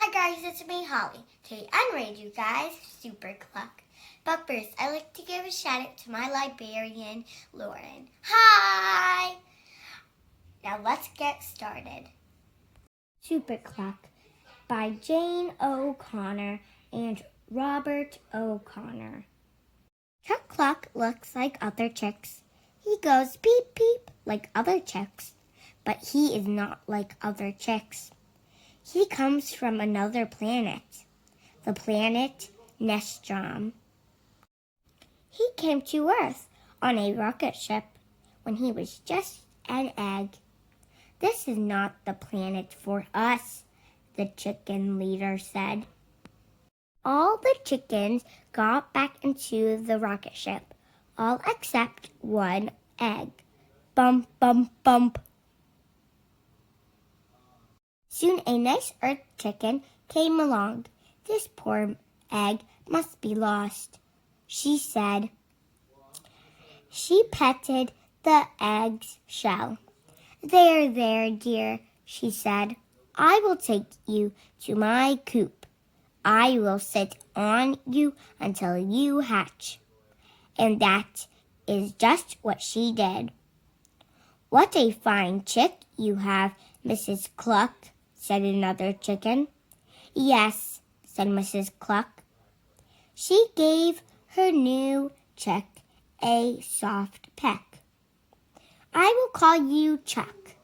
Hi guys, it's me, Holly. Today I'm ready to do guys Super Cluck. But first, I'd like to give a shout out to my librarian, Lauren. Hi! Now let's get started. Super Cluck by Jane O'Connor and Robert O'Connor. Chuck Cluck looks like other chicks. He goes peep peep like other chicks, but he is not like other chicks. He comes from another planet, the planet Nestrom. He came to Earth on a rocket ship when he was just an egg. This is not the planet for us, the chicken leader said. All the chickens got back into the rocket ship, all except one egg. Bump, bump, bump. Soon a nice earth chicken came along. This poor egg must be lost, she said. She petted the egg's shell. There, dear, she said. I will take you to my coop. I will sit on you until you hatch. And that is just what she did. What a fine chick you have, Mrs. Cluck, said another chicken. Yes, said Mrs. Cluck. She gave her new chick a soft peck. I will call you Chuck.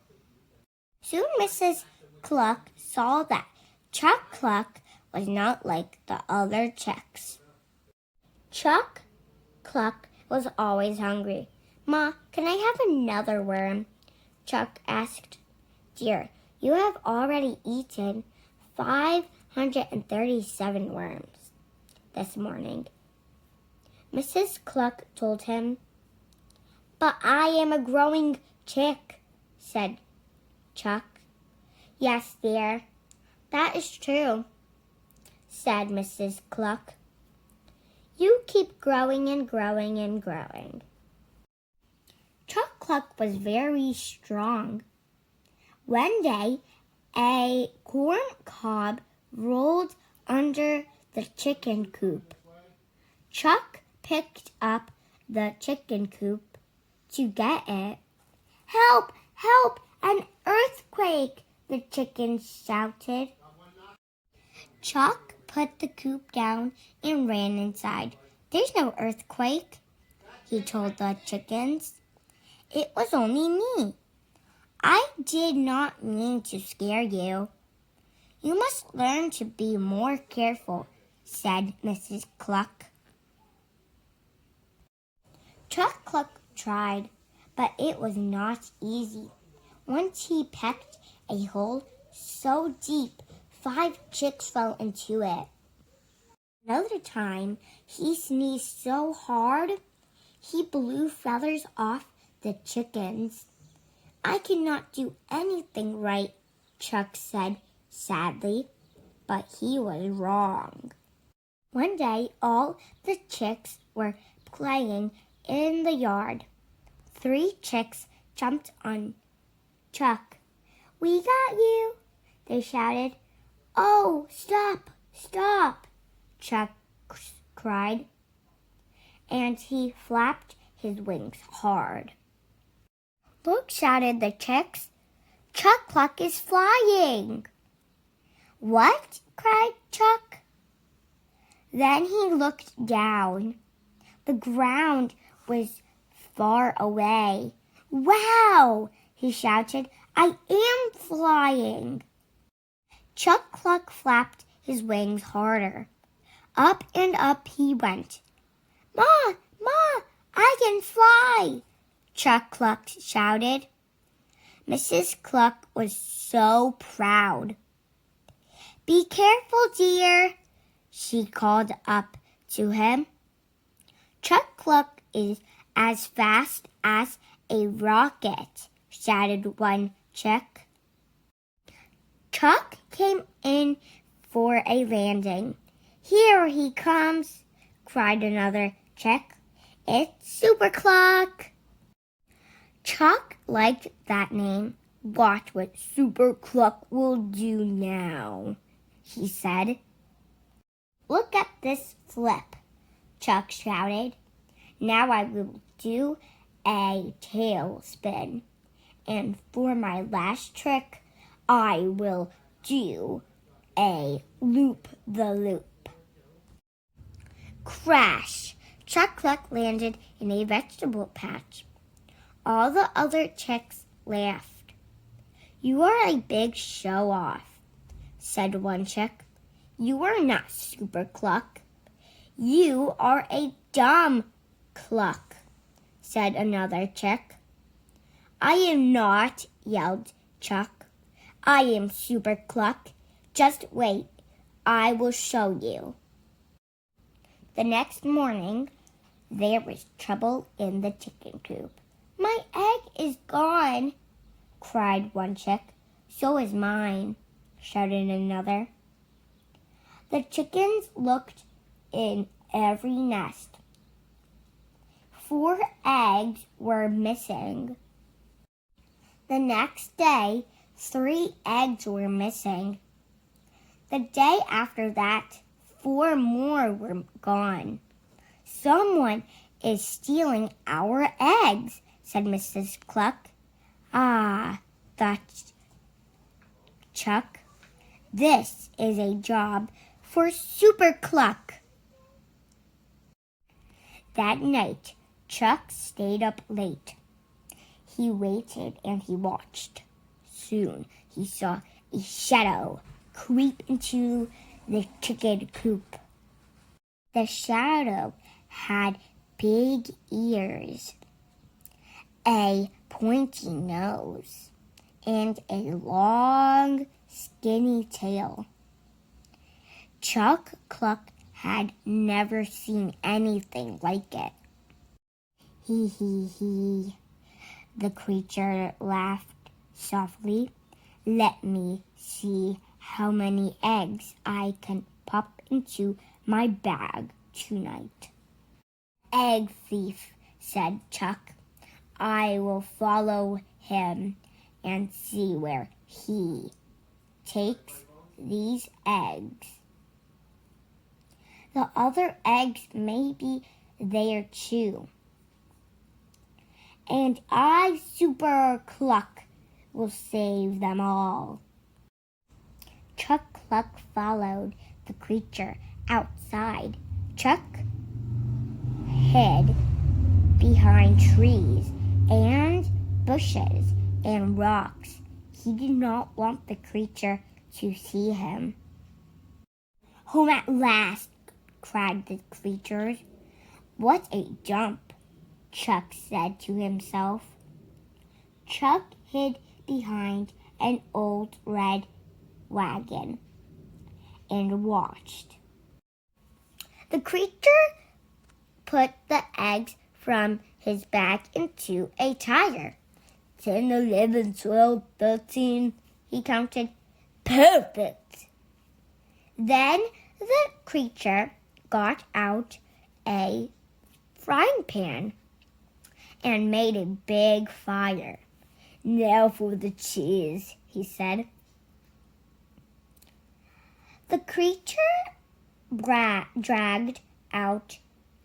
Soon Mrs. Cluck saw that Chuck Cluck was not like the other chicks. Chuck Cluck was always hungry. Ma, can I have another worm? Chuck asked. Dear, you have already eaten 537 worms this morning. Mrs. Cluck told him. But I am a growing chick, said Chuck. Yes, dear, that is true, said Mrs. Cluck. You keep growing and growing and growing. Chuck Cluck was very strong. One day, a corn cob rolled under the chicken coop. Chuck picked up the chicken coop to get it. Help! Help! An earthquake! The chickens shouted. Chuck put the coop down and ran inside. There's no earthquake, he told the chickens. It was only me. I did not mean to scare you. You must learn to be more careful, said Mrs. Cluck. Chuck Cluck tried, but it was not easy. Once he pecked a hole so deep, 5 chicks fell into it. Another time, he sneezed so hard, he blew feathers off the chickens. I cannot do anything right, Chuck said sadly, but he was wrong. One day, all the chicks were playing in the yard. 3 chicks jumped on Chuck. We got you, they shouted. Oh, stop, stop, Chuck cried, and he flapped his wings hard. Look, shouted the chicks. Chuck Cluck is flying. What? Cried Chuck. Then he looked down. The ground was far away. Wow, he shouted. I am flying. Chuck Cluck flapped his wings harder. Up and up he went. Ma, Ma, I can fly, Chuck Cluck shouted. Mrs. Cluck was so proud. Be careful, dear, she called up to him. Chuck Cluck is as fast as a rocket, shouted one chick. Chuck came in for a landing. Here he comes, cried another chick. It's Super Cluck. Chuck liked that name. Watch what Super Cluck will do now, he said. Look at this flip, Chuck shouted. Now I will do a tailspin, and for my last trick, I will do a loop-the-loop. Crash! Chuck Cluck landed in a vegetable patch. All the other chicks laughed. You are a big show-off, said one chick. You are not Super Cluck. You are a dumb Cluck, said another chick. I am not, yelled Chuck. I am Super Cluck. Just wait, I will show you. The next morning, there was trouble in the chicken coop. My egg is gone, cried one chick. So is mine, shouted another. The chickens looked in every nest. 4 eggs were missing. The next day, 3 eggs were missing. The day after that, 4 more were gone. Someone is stealing our eggs, said Mrs. Cluck. Ah, thought Chuck. This is a job for Super Cluck. That night, Chuck stayed up late. He waited and he watched. Soon he saw a shadow creep into the chicken coop. The shadow had big ears, a pointy nose, and a long, skinny tail. Chuck Cluck had never seen anything like it. Hee hee hee, the creature laughed softly. Let me see how many eggs I can pop into my bag tonight. Egg thief, said Chuck. I will follow him and see where he takes these eggs. The other eggs may be there too. And I, Super Cluck, will save them all. Chuck Cluck followed the creature outside. Chuck hid behind trees and bushes and rocks. He did not want the creature to see him. Home at last, cried the creature. What a jump, Chuck said to himself. Chuck hid behind an old red wagon and watched. The creature put the eggs from his bag into a tire. 10, 11, 12, 13, he counted. Perfect! Then the creature got out a frying pan and made a big fire. Now for the cheese, he said. The creature dragged out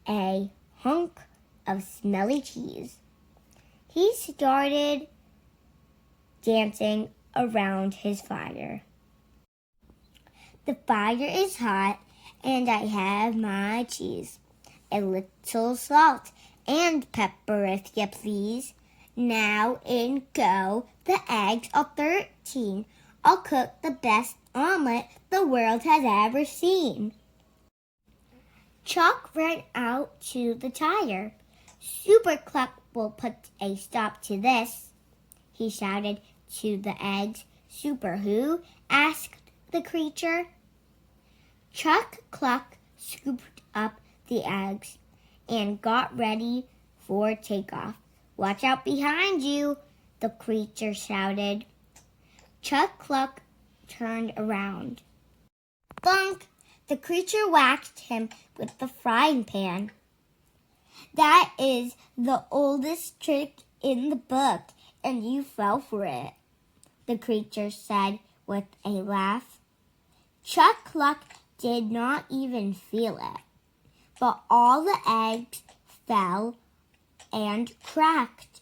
a hunk of smelly cheese. He started dancing around his fire. The fire is hot, and I have my cheese. A little salt and pepper, if you please. Now in go the eggs are 13. I'll cook the best omelet the world has ever seen. Chuck ran out to the tire. Super Cluck will put a stop to this, he shouted to the eggs. Super who? Asked the creature. Chuck Cluck scooped up the eggs and got ready for takeoff. Watch out behind you, the creature shouted. Chuck Cluck turned around. Bunk! The creature whacked him with the frying pan. That is the oldest trick in the book, and you fell for it, the creature said with a laugh. Chuck Cluck did not even feel it, but all the eggs fell and cracked.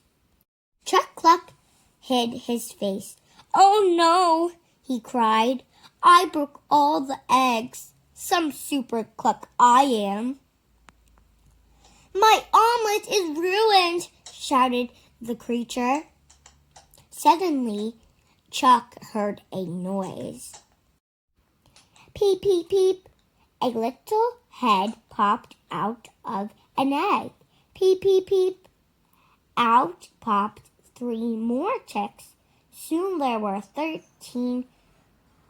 Chuck Cluck hid his face. "Oh no," he cried. "I broke all the eggs. Some super Cluck I am." "My omelet is ruined," shouted the creature. Suddenly, Chuck heard a noise. Peep, peep, peep. A little head popped out of an egg. Peep, peep, peep. Out popped 3 more chicks. Soon there were 13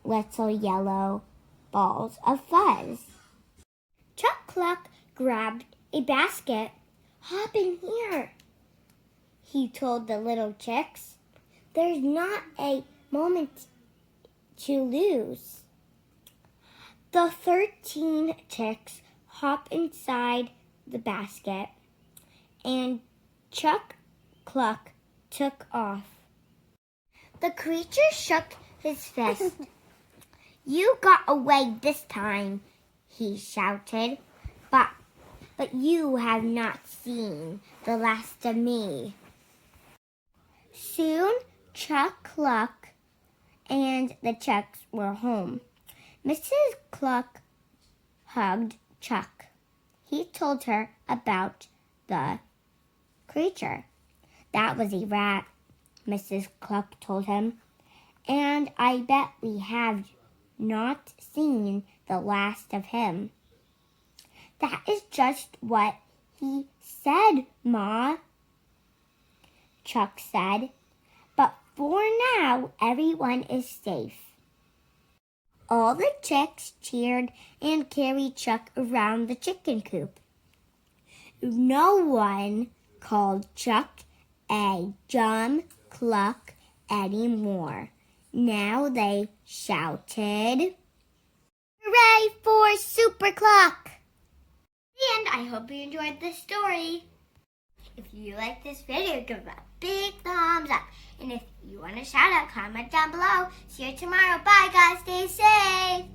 little yellow balls of fuzz. Chuck Cluck grabbed a basket. "Hop in here," he told the little chicks. "There's not a moment to lose." The 13 chicks hopped inside the basket, and Chuck Cluck took off. The creature shook his fist. "You got away this time," he shouted, but you have not seen the last of me." Soon Chuck Cluck and the chicks were home. Mrs. Cluck hugged Chuck. He told her about the creature. "That was a rat," Mrs. Cluck told him, "and I bet we have not seen the last of him." "That is just what he said, Ma," Chuck said. "But for now, everyone is safe." All the chicks cheered and carried Chuck around the chicken coop. No one called Chuck a dumb Cluck anymore. Now they shouted, "Hooray for Super Cluck!" And I hope you enjoyed this story. If you like this video, give it a big thumbs up. And if you want a shout out, comment down below. See you tomorrow. Bye guys, stay safe.